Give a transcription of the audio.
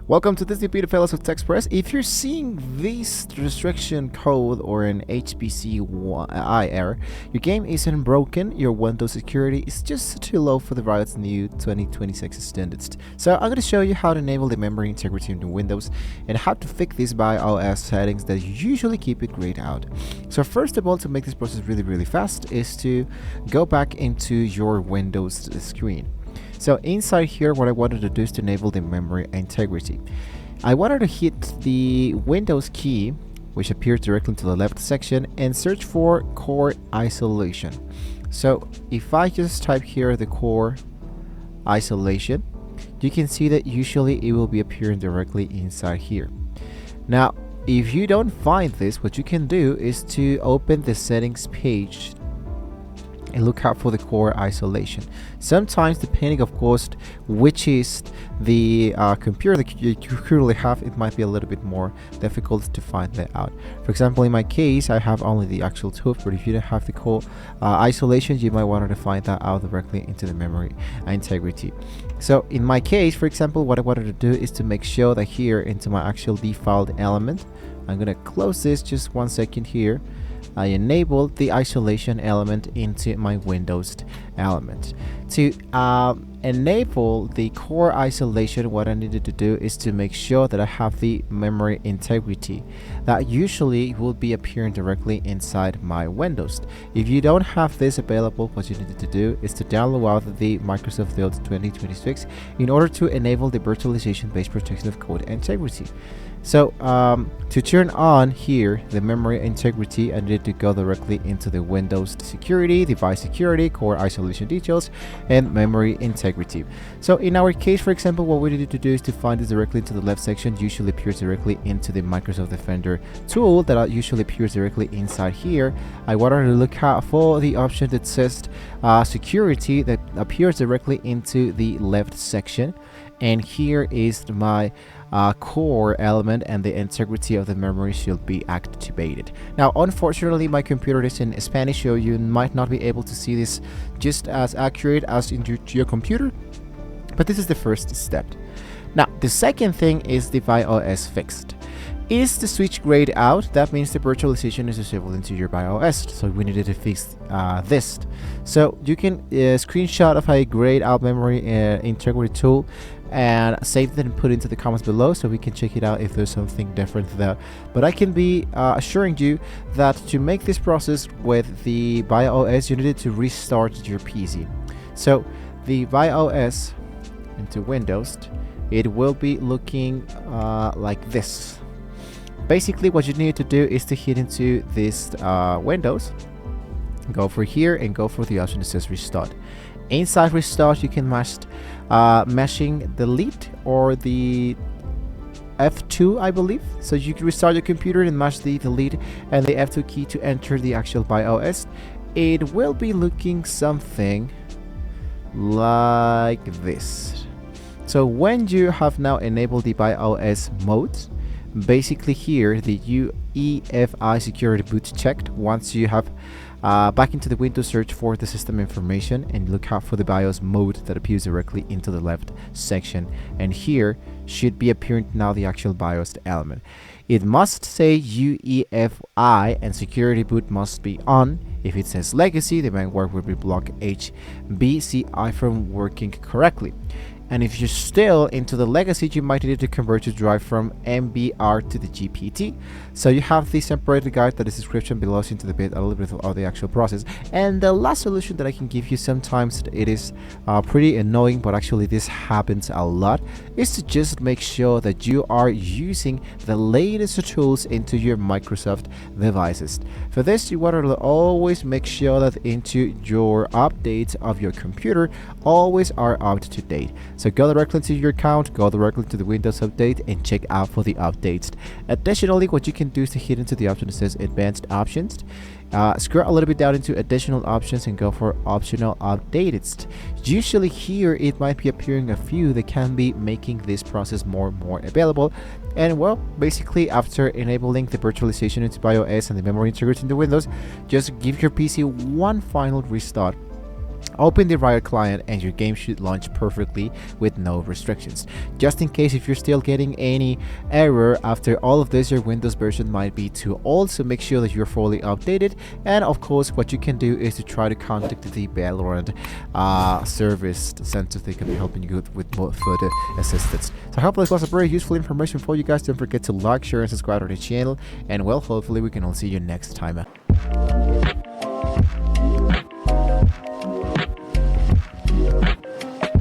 Welcome to this DP Fellows of TechSpress. If you're seeing this restriction code or an HVCI error, your game isn't broken, your Windows security is just too low for the Riot's new 2026 standards. So I'm going to show you how to enable the memory integrity in Windows and how to fix these BIOS settings that usually keep it grayed out. So first of all, to make this process really fast is to go back into your Windows screen. So inside here, what I wanted to do is to enable the memory integrity. I wanted to hit the Windows key, which appears directly to the left section, and search for core isolation. So if I just type here the core isolation, you can see that usually it will be appearing directly inside here. Now, if you don't find this, what you can do is to open the settings page and look out for the core isolation. Sometimes, depending of course which is the computer that you currently have, it might be a little bit more difficult to find that out. For example, in my case, I have only the actual tooth, but if you don't have the core isolation, you might want to find that out directly into the memory integrity. So in my case, for example, what I wanted to do is to make sure that here into my actual default element, I'm gonna close this just 1 second here. I enabled the isolation element into my Windows element. To enable the core isolation, what I needed to do is to make sure that I have the memory integrity that usually will be appearing directly inside my Windows. If you don't have this available, what you needed to do is to download out the Microsoft Build 2026 in order to enable the virtualization based protection of code integrity. So to turn on here the memory integrity, I need to go directly into the Windows security, device security, core isolation details, and memory integrity. So in our case, for example, what we need to do is to find this directly into the left section. Usually appears directly into the Microsoft Defender tool that usually appears directly inside here. I wanted to look out for the option that says security that appears directly into the left section, and here is my core element, and the integrity of the memory should be activated. Now, unfortunately, my computer is in Spanish, so you might not be able to see this just as accurate as in your computer, but this is the first step. Now, the second thing is the BIOS fixed. Is the switch grayed out? That means the virtualization is disabled into your BIOS, so we needed to fix this. So you can screenshot of a grayed out memory integrity tool and save it and put it into the comments below so we can check it out if there's something different there. But I can be assuring you that to make this process with the BIOS, you needed to restart your PC. So the BIOS into Windows, it will be looking like this. Basically, what you need to do is to hit into this Windows, go for here and go for the option that says restart. Inside restart, you can mashing delete or the F2, I believe. So you can restart your computer and mash the delete and the F2 key to enter the actual BIOS. It will be looking something like this. So when you have now enabled the BIOS mode, basically here the UEFI security boot checked. Once you have back into the Windows, search for the system information and look out for the BIOS mode that appears directly into the left section, and here should be appearing now the actual BIOS element. It must say UEFI and security boot must be on. If it says legacy, the network will be block HVCI from working correctly. And if you're still into the legacy, you might need to convert your drive from MBR to the GPT. So you have the separated guide that is description below into the bit a little bit of the actual process. And the last solution that I can give you, sometimes it is pretty annoying, but actually this happens a lot, is to just make sure that you are using the latest tools into your Microsoft devices. For this, you want to always make sure that into your updates of your computer always are up to date. So go directly to your account, go directly to the Windows Update and check out for the updates. Additionally, what you can do is to hit into the option that says Advanced Options. Scroll a little bit down into Additional Options and go for Optional Updates. Usually here it might be appearing a few that can be making this process more available. And well, basically after enabling the virtualization into BIOS and the memory integrity into Windows, just give your PC one final restart Open the Riot client and your game should launch perfectly with no restrictions. Just in case if you're still getting any error after all of this, your Windows version might be too old, so make sure that you're fully updated. And of course, what you can do is to try to contact the Valorant service center. They can be helping you with more further assistance. So I hope this was a very useful information for you guys. Don't forget to like, share, and subscribe to the channel. And well, hopefully we can all see you next time.